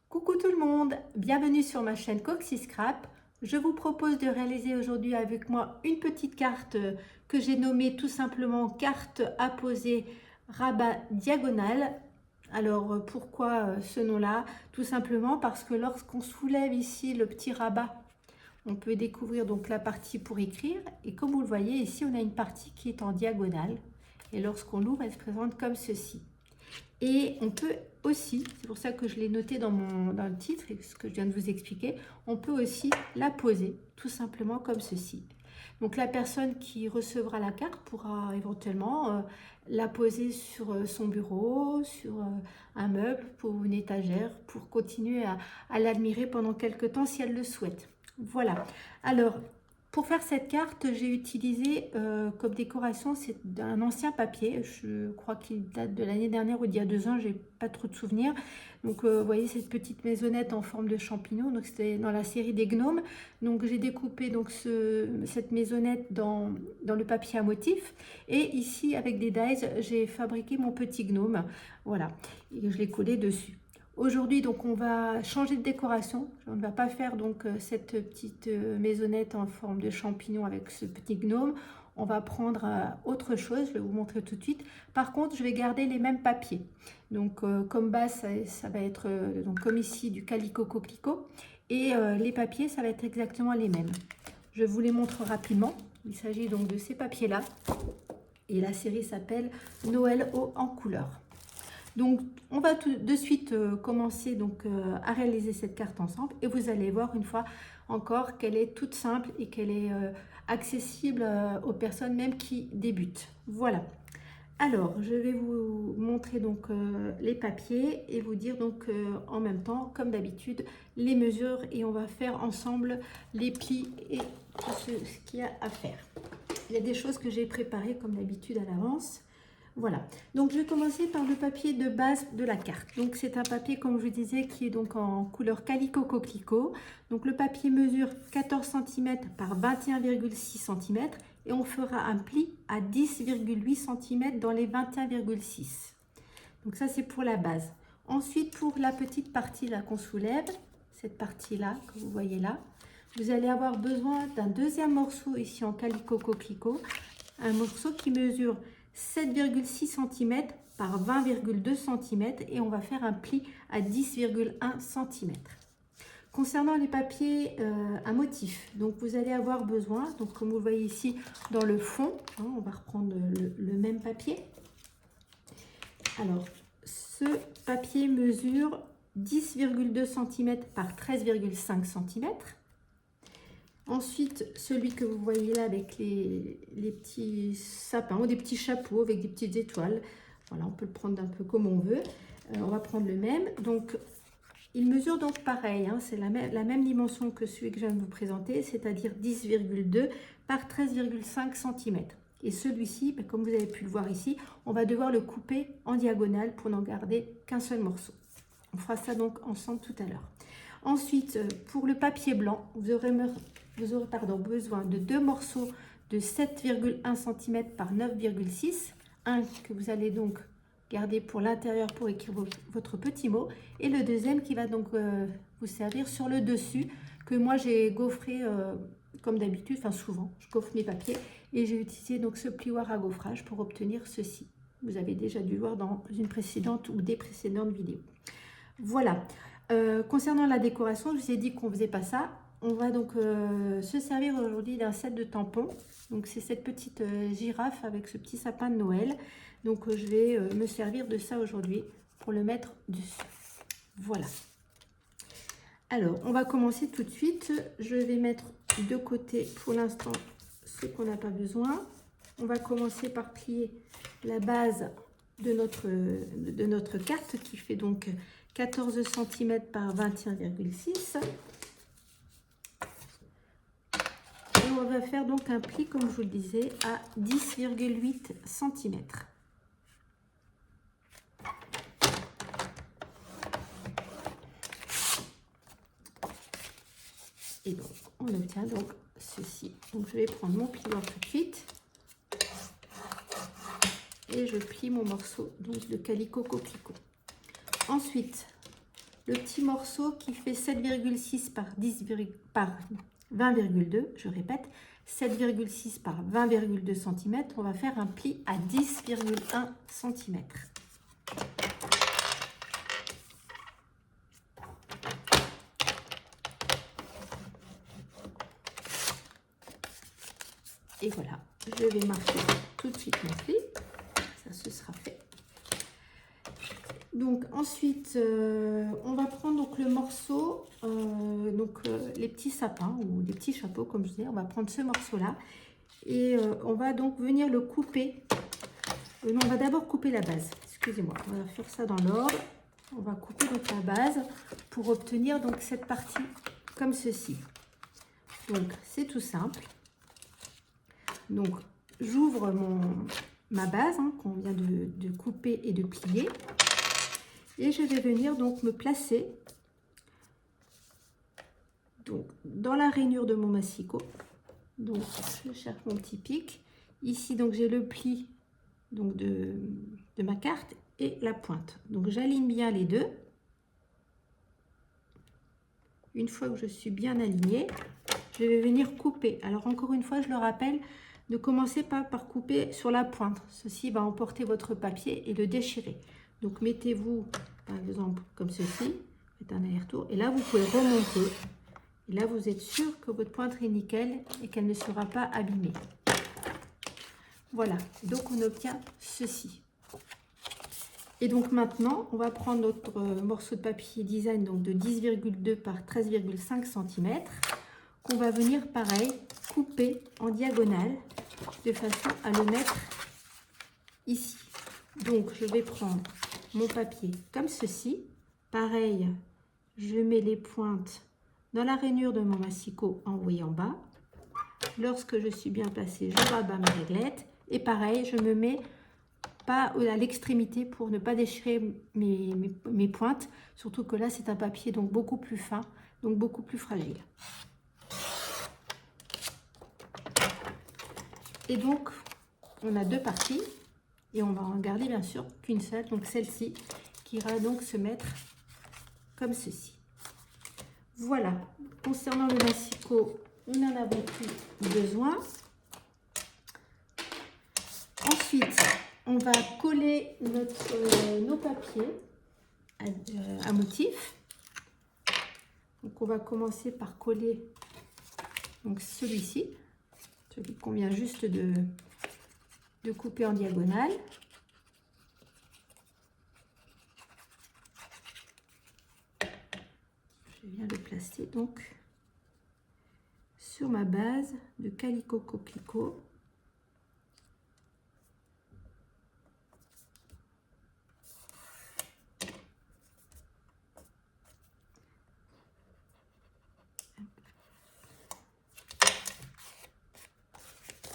Coucou tout le monde, bienvenue sur ma chaîne Coxy Scrap. Je vous propose de réaliser aujourd'hui avec moi une petite carte que j'ai nommée tout simplement carte à poser rabat diagonale. Alors pourquoi ce nom-là? Tout simplement parce que lorsqu'on soulève ici le petit rabat, on peut découvrir donc la partie pour écrire et comme vous le voyez ici on a une partie qui est en diagonale et lorsqu'on l'ouvre elle se présente comme ceci. Et on peut aussi, c'est pour ça que je l'ai noté dans le titre, et ce que je viens de vous expliquer, on peut aussi la poser tout simplement comme ceci. Donc la personne qui recevra la carte pourra éventuellement la poser sur son bureau, sur un meuble, pour une étagère, pour continuer à l'admirer pendant quelques temps si elle le souhaite. Voilà. Alors, pour faire cette carte, j'ai utilisé comme décoration, c'est un ancien papier. Je crois qu'il date de l'année dernière ou d'il y a 2 ans, j'ai pas trop de souvenirs. Donc, vous voyez cette petite maisonnette en forme de champignon. Donc, c'était dans la série des gnomes. Donc, j'ai découpé donc cette maisonnette dans le papier à motif. Et ici, avec des dies, j'ai fabriqué mon petit gnome. Voilà. Et je l'ai collé dessus. Aujourd'hui, donc, on va changer de décoration. On ne va pas faire donc cette petite maisonnette en forme de champignon avec ce petit gnome. On va prendre autre chose, je vais vous montrer tout de suite. Par contre, je vais garder les mêmes papiers. Donc, comme base, ça va être donc, comme ici du Calico Coquelicot. Et les papiers, ça va être exactement les mêmes. Je vous les montre rapidement. Il s'agit donc de ces papiers-là. Et la série s'appelle Noël en couleur. Donc, on va tout de suite commencer donc, à réaliser cette carte ensemble et vous allez voir une fois encore qu'elle est toute simple et qu'elle est accessible aux personnes même qui débutent. Voilà. Alors, je vais vous montrer donc les papiers et vous dire donc en même temps, comme d'habitude, les mesures et on va faire ensemble les plis et tout ce qu'il y a à faire. Il y a des choses que j'ai préparées comme d'habitude à l'avance. Voilà, donc je vais commencer par le papier de base de la carte. Donc c'est un papier, comme je vous disais, qui est donc en couleur Calico Coquelicot. Donc le papier mesure 14 cm par 21,6 cm et on fera un pli à 10,8 cm dans les 21,6. Donc ça c'est pour la base. Ensuite pour la petite partie là qu'on soulève, cette partie là que vous voyez là, vous allez avoir besoin d'un deuxième morceau ici en Calico Coquelicot, un morceau qui mesure 7,6 cm par 20,2 cm et on va faire un pli à 10,1 cm. Concernant les papiers à motif, donc vous allez avoir besoin, donc comme vous voyez ici dans le fond, hein, on va reprendre le même papier. Alors, ce papier mesure 10,2 cm par 13,5 cm. Ensuite, celui que vous voyez là avec les petits sapins ou des petits chapeaux avec des petites étoiles. Voilà, on peut le prendre un peu comme on veut. On va prendre le même. Donc, il mesure donc pareil. Hein, c'est la même dimension que celui que je viens de vous présenter, c'est-à-dire 10,2 par 13,5 cm. Et celui-ci, comme vous avez pu le voir ici, on va devoir le couper en diagonale pour n'en garder qu'un seul morceau. On fera ça donc ensemble tout à l'heure. Ensuite, pour le papier blanc, vous aurez besoin de 2 morceaux de 7,1 cm par 9,6. Un que vous allez donc garder pour l'intérieur pour écrire votre petit mot. Et le deuxième qui va donc vous servir sur le dessus, que moi j'ai gaufré comme d'habitude, enfin souvent, je gaufre mes papiers. Et j'ai utilisé donc ce plioir à gaufrage pour obtenir ceci. Vous avez déjà dû le voir dans une précédente ou des précédentes vidéos. Voilà. Concernant la décoration, je vous ai dit qu'on ne faisait pas ça. On va donc se servir aujourd'hui d'un set de tampons. Donc c'est cette petite girafe avec ce petit sapin de Noël. Donc je vais me servir de ça aujourd'hui pour le mettre dessus. Voilà. Alors on va commencer tout de suite. Je vais mettre de côté pour l'instant ce qu'on n'a pas besoin. On va commencer par plier la base de notre carte qui fait donc 14 cm par 21,6. Et on va faire donc un pli, comme je vous le disais, à 10,8 cm. Et donc, on obtient donc ceci. Donc, je vais prendre mon plioir tout de suite. Et je plie mon morceau donc, de Calico Coquelicot. Ensuite, le petit morceau qui fait 7,6 par 10, par 20,2, je répète, 7,6 par 20,2 cm, on va faire un pli à 10,1 cm. Et voilà, je vais marquer tout de suite mon pli, ça se sera fait. Donc ensuite, on va prendre donc le morceau, les petits sapins ou les petits chapeaux comme je disais, on va prendre ce morceau-là et on va donc venir le couper. Non, on va d'abord couper la base, excusez-moi, on va faire ça dans l'ordre. On va couper donc la base pour obtenir donc cette partie comme ceci. Donc c'est tout simple. Donc j'ouvre ma base qu'on vient de couper et de plier. Et je vais venir donc me placer donc, dans la rainure de mon massicot. Donc je cherche mon petit pic. Ici donc j'ai le pli donc, de ma carte et la pointe. Donc j'aligne bien les deux. Une fois que je suis bien alignée, je vais venir couper. Alors encore une fois, je le rappelle, ne commencez pas par couper sur la pointe. Ceci va emporter votre papier et le déchirer. Donc mettez-vous par exemple comme ceci, faites un aller-retour et là vous pouvez remonter. Et là vous êtes sûr que votre pointe est nickel et qu'elle ne sera pas abîmée. Voilà, donc on obtient ceci. Et donc maintenant, on va prendre notre morceau de papier design donc de 10,2 par 13,5 cm qu'on va venir pareil couper en diagonale de façon à le mettre ici. Donc je vais prendre mon papier comme ceci. Pareil, je mets les pointes dans la rainure de mon massicot en haut et en bas. Lorsque je suis bien placée, je rabats ma réglette et pareil, je me mets pas à l'extrémité pour ne pas déchirer mes pointes, surtout que là c'est un papier donc beaucoup plus fin, donc beaucoup plus fragile. Et donc on a deux parties et on va en garder bien sûr qu'une seule, donc celle-ci qui ira donc se mettre comme ceci. Voilà, concernant le massicot, nous n'en avons plus besoin. Ensuite, on va coller nos papiers à motif. Donc on va commencer par coller celui-ci, celui qu'on vient juste de couper en diagonale. Je viens le placer donc sur ma base de Calico Coquelicot.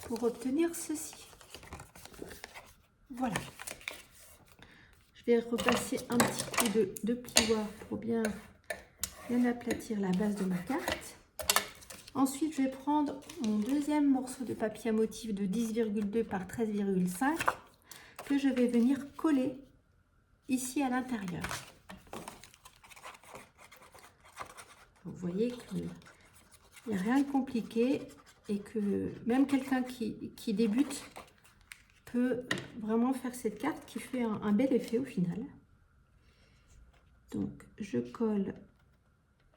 Pour obtenir ceci. Voilà. Je vais repasser un petit coup de plioir pour bien aplatir la base de ma carte. Ensuite, je vais prendre mon deuxième morceau de papier à motif de 10,2 par 13,5 que je vais venir coller ici à l'intérieur. Vous voyez qu'il n'y a rien de compliqué et que même quelqu'un qui débute peut vraiment faire cette carte qui fait un bel effet au final. Donc je colle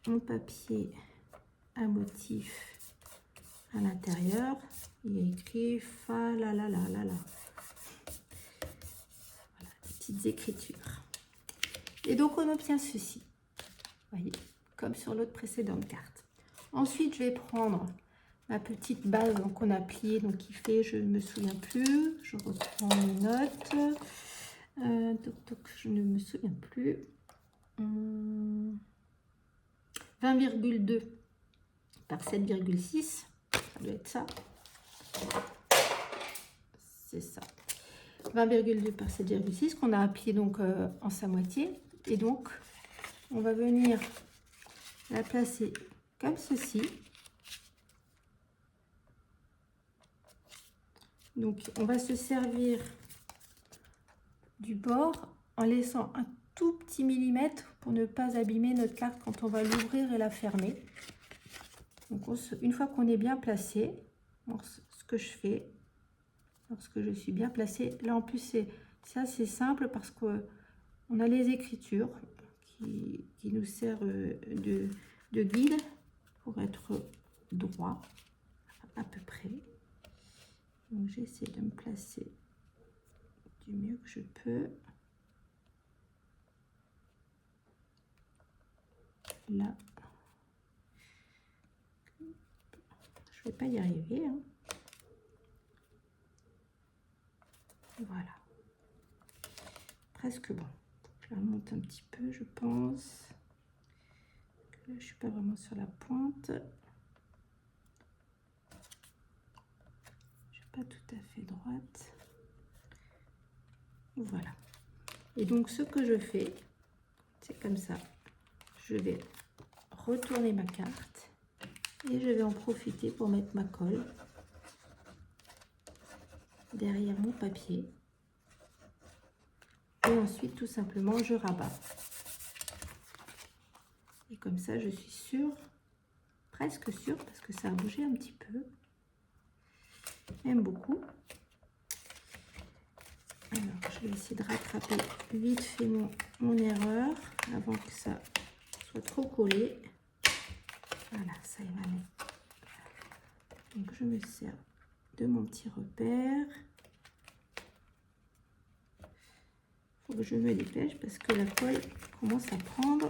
mon papier à motif à l'intérieur. Il est écrit fa la la la la la. Voilà, des petites écritures. Et donc on obtient ceci. Vous voyez, comme sur l'autre précédente carte. Ensuite je vais prendre ma petite base qu'on a pliée, donc qui fait, je ne me souviens plus, je reprends mes notes, je ne me souviens plus, 20,2 par 7,6, ça doit être ça, c'est ça, 20,2 par 7,6 qu'on a plié donc en sa moitié, et donc on va venir la placer comme ceci. Donc, on va se servir du bord en laissant tout petit millimètre pour ne pas abîmer notre carte quand on va l'ouvrir et la fermer. Donc une fois qu'on est bien placé, ce que je fais, lorsque je suis bien placée, là en plus c'est assez simple parce qu'on a les écritures qui nous servent de guide pour être droit à peu près. Donc j'essaie de me placer du mieux que je peux. Là, je vais pas y arriver, hein. Voilà, presque bon. Je la remonte un petit peu, je pense. Là, je suis pas vraiment sur la pointe. Je suis pas tout à fait droite. Voilà. Et donc ce que je fais, c'est comme ça. Je vais retourner ma carte et je vais en profiter pour mettre ma colle derrière mon papier. Et ensuite, tout simplement, je rabats. Et comme ça, je suis sûre, presque sûre, parce que ça a bougé un petit peu. J'aime beaucoup. Alors, je vais essayer de rattraper vite fait mon erreur avant que ça soit trop collé. Voilà, ça y va. Donc, je me sers de mon petit repère. Faut que je me dépêche parce que la colle commence à prendre.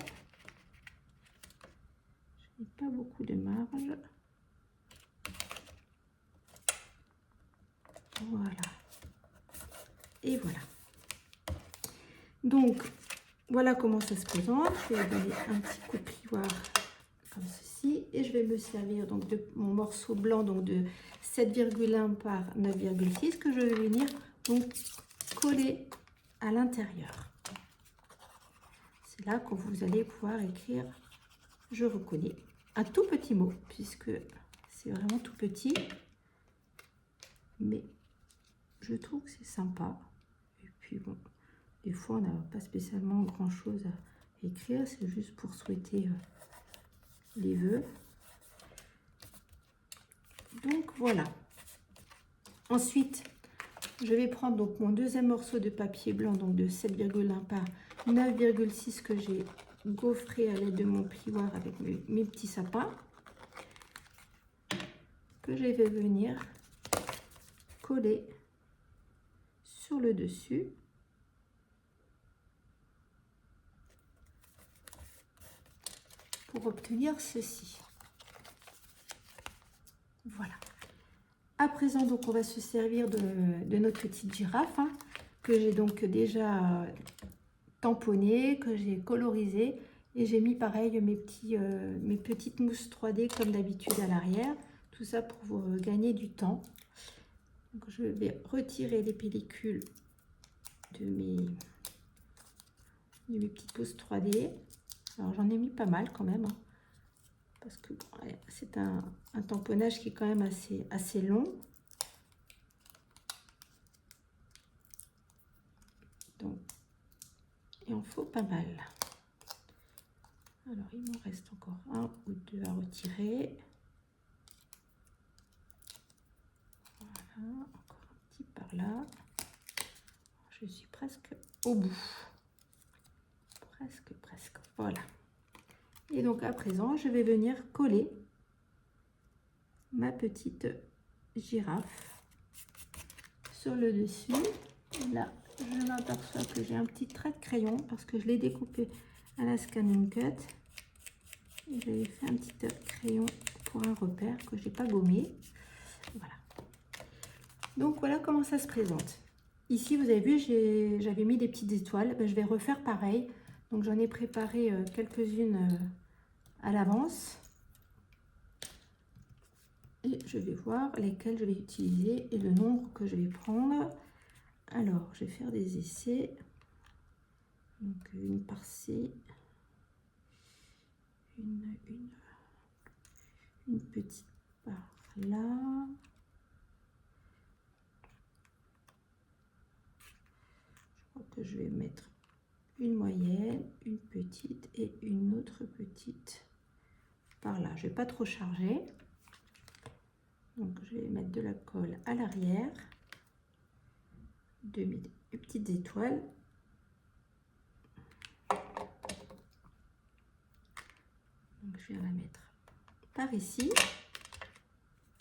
Je n'ai pas beaucoup de marge. Voilà. Et voilà. Donc, voilà comment ça se présente. Je vais donner un petit coup de plioir comme ceci. Et je vais me servir donc de mon morceau blanc donc de 7,1 par 9,6 que je vais venir donc coller à l'intérieur. C'est là que vous allez pouvoir écrire « Je reconnais » un tout petit mot puisque c'est vraiment tout petit. Mais je trouve que c'est sympa. Et puis bon, des fois on n'a pas spécialement grand chose à écrire, c'est juste pour souhaiter les vœux. Donc voilà. Ensuite, je vais prendre donc mon deuxième morceau de papier blanc, donc de 7,1 par 9,6 que j'ai gaufré à l'aide de mon plioir avec mes petits sapins, que je vais venir coller sur le dessus. Pour obtenir ceci. Voilà. À présent, donc, on va se servir de notre petite girafe hein, que j'ai donc déjà tamponnée, que j'ai colorisée et j'ai mis pareil mes petites mousses 3D comme d'habitude à l'arrière. Tout ça pour vous gagner du temps. Donc, je vais retirer les pellicules de mes petites mousses 3D. Alors j'en ai mis pas mal quand même. Hein. Parce que ouais, c'est un tamponnage qui est quand même assez long. Donc, il en faut pas mal. Alors, il m'en reste encore un ou deux à retirer. Voilà, encore un petit par là. Je suis presque au bout. Presque. Voilà. Et donc, à présent, je vais venir coller ma petite girafe sur le dessus. Là, je m'aperçois que j'ai un petit trait de crayon parce que je l'ai découpé à la Scanning Cut. J'avais fait un petit crayon pour un repère que j'ai pas gommé. Voilà. Donc, voilà comment ça se présente. Ici, vous avez vu, j'avais mis des petites étoiles. Ben, je vais refaire pareil. Donc, j'en ai préparé quelques-unes à l'avance. Et je vais voir lesquelles je vais utiliser et le nombre que je vais prendre. Alors, je vais faire des essais. Donc, une par-ci. Une petite par là. Je crois que je vais mettre une moyenne, une petite et une autre petite par là. Je vais pas trop charger. Donc je vais mettre de la colle à l'arrière, deux petites étoiles. Donc je viens la mettre par ici.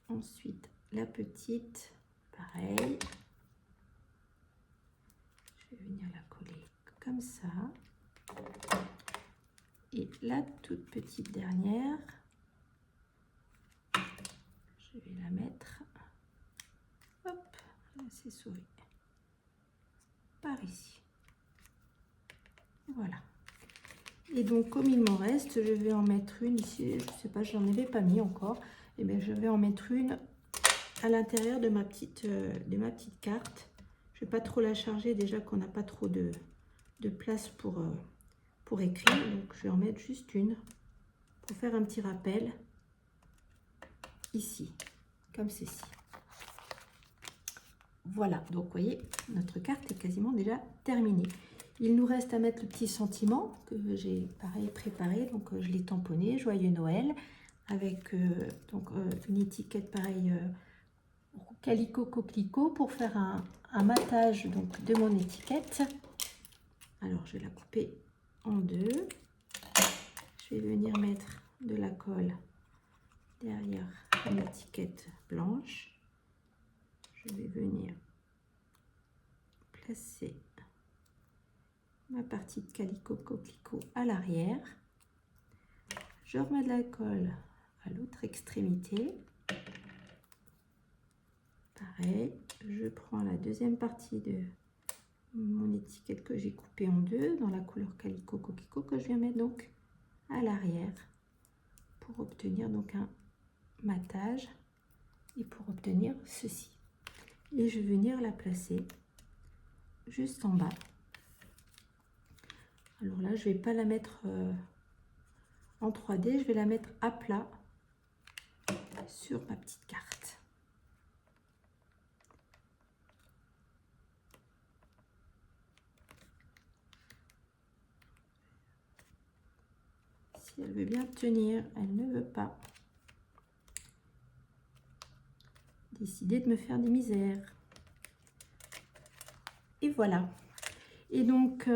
Ensuite la petite, pareil. Je vais venir la coller comme ça. Et la toute petite dernière, je vais la mettre, hop, c'est souris, par ici. Voilà. Et donc comme il m'en reste, je vais en mettre une ici, je sais pas, j'en avais pas mis encore, et bien je vais en mettre une à l'intérieur de ma petite carte. Je vais pas trop la charger, déjà qu'on n'a pas trop de place pour écrire, donc je vais en mettre juste une pour faire un petit rappel ici, comme ceci. Voilà, donc vous voyez, notre carte est quasiment déjà terminée. Il nous reste à mettre le petit sentiment que j'ai pareil préparé, donc je l'ai tamponné, joyeux Noël, avec une étiquette pareil calico coquelicot pour faire un matage donc de mon étiquette. Alors je vais la couper en deux. Je vais venir mettre de la colle derrière l'étiquette blanche. Je vais venir placer ma partie de calico coquelicot à l'arrière. Je remets de la colle à l'autre extrémité. Pareil, je prends la deuxième partie de mon étiquette que j'ai coupée en deux dans la couleur calico coquelicot que je viens mettre donc à l'arrière pour obtenir donc un matage et pour obtenir ceci. Et je vais venir la placer juste en bas. Alors là, je vais pas la mettre en 3D, je vais la mettre à plat sur ma petite carte. Si elle veut bien tenir, elle ne veut pas. Décider de me faire des misères. Et voilà. Et donc,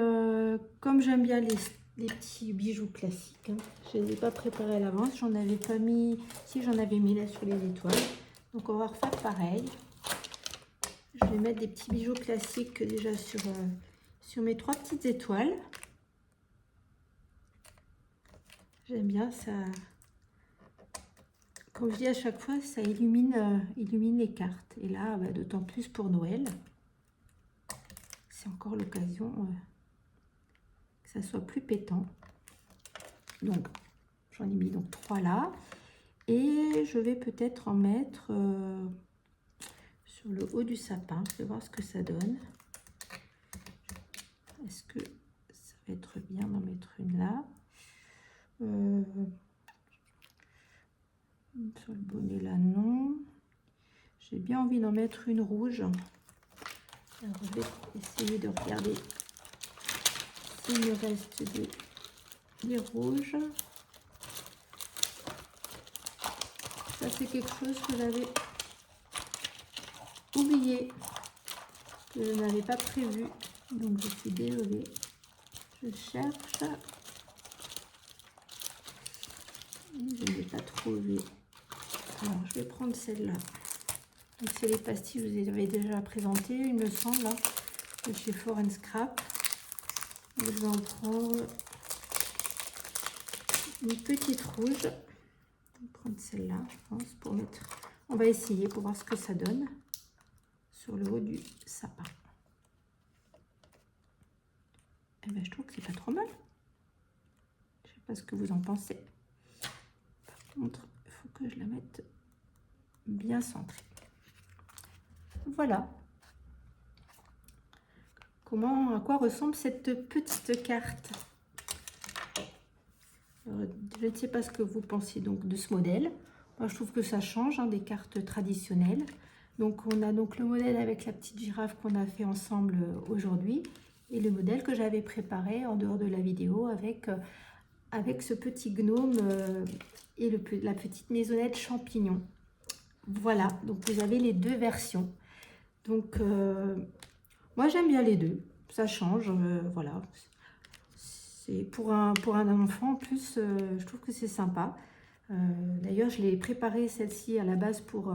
comme j'aime bien les petits bijoux classiques, hein, je ne les ai pas préparés à l'avance. J'en avais pas mis, si j'en avais mis là sur les étoiles. Donc, on va refaire pareil. Je vais mettre des petits bijoux classiques déjà sur mes trois petites étoiles. J'aime bien ça. Comme je dis à chaque fois, ça illumine les cartes. Et là, bah, d'autant plus pour Noël. C'est encore l'occasion que ça soit plus pétant. Donc, j'en ai mis donc 3 là. Et je vais peut-être en mettre sur le haut du sapin. Je vais voir ce que ça donne. Est-ce que ça va être bien d'en mettre une là? Sur le bonnet là, non. J'ai bien envie d'en mettre une rouge. Alors, je vais essayer de regarder s'il me reste des rouges. Ça, c'est quelque chose que j'avais oublié, que je n'avais pas prévu. Donc, je suis désolée. Je cherche. Et je ne l'ai pas trouvé. Alors, je vais prendre celle-là. Donc, c'est les pastilles, je vous les avais déjà présentées, il me semble, hein, de chez Foreign Scrap. Donc, je vais en prendre une petite rouge. Je vais prendre celle-là, je pense, pour mettre. On va essayer pour voir ce que ça donne sur le haut du sapin. Et ben, je trouve que c'est pas trop mal. Je sais pas ce que vous en pensez. Par contre, il faut que je la mette bien centrée. Voilà. À quoi ressemble cette petite carte? Alors, je ne sais pas ce que vous pensez donc de ce modèle. Moi, je trouve que ça change hein, des cartes traditionnelles. Donc, on a donc le modèle avec la petite girafe qu'on a fait ensemble aujourd'hui. et le modèle que j'avais préparé en dehors de la vidéo avec ce petit gnome et la petite maisonnette champignon. Voilà, donc vous avez les deux versions. Donc moi j'aime bien les deux, ça change, voilà. C'est pour un enfant en plus, je trouve que c'est sympa. D'ailleurs, je l'ai préparée celle-ci à la base pour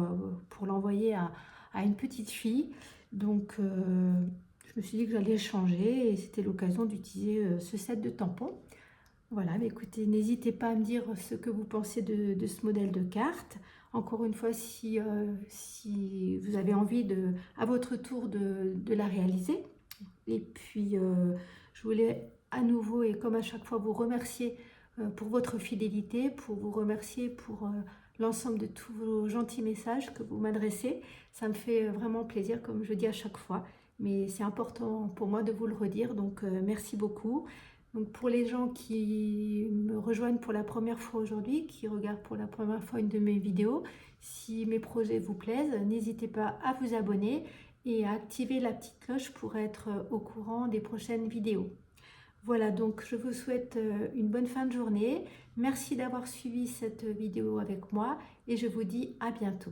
l'envoyer à une petite fille. Donc, je me suis dit que j'allais changer et c'était l'occasion d'utiliser ce set de tampons. Voilà, mais écoutez, n'hésitez pas à me dire ce que vous pensez de ce modèle de carte. Encore une fois, si vous avez envie à votre tour de la réaliser. Et puis, je voulais à nouveau et comme à chaque fois vous remercier pour votre fidélité, pour vous remercier pour l'ensemble de tous vos gentils messages que vous m'adressez. Ça me fait vraiment plaisir, comme je dis à chaque fois, mais c'est important pour moi de vous le redire, donc merci beaucoup. Donc pour les gens qui me rejoignent pour la première fois aujourd'hui, qui regardent pour la première fois une de mes vidéos, si mes projets vous plaisent, n'hésitez pas à vous abonner et à activer la petite cloche pour être au courant des prochaines vidéos. Voilà, donc je vous souhaite une bonne fin de journée. Merci d'avoir suivi cette vidéo avec moi et je vous dis à bientôt.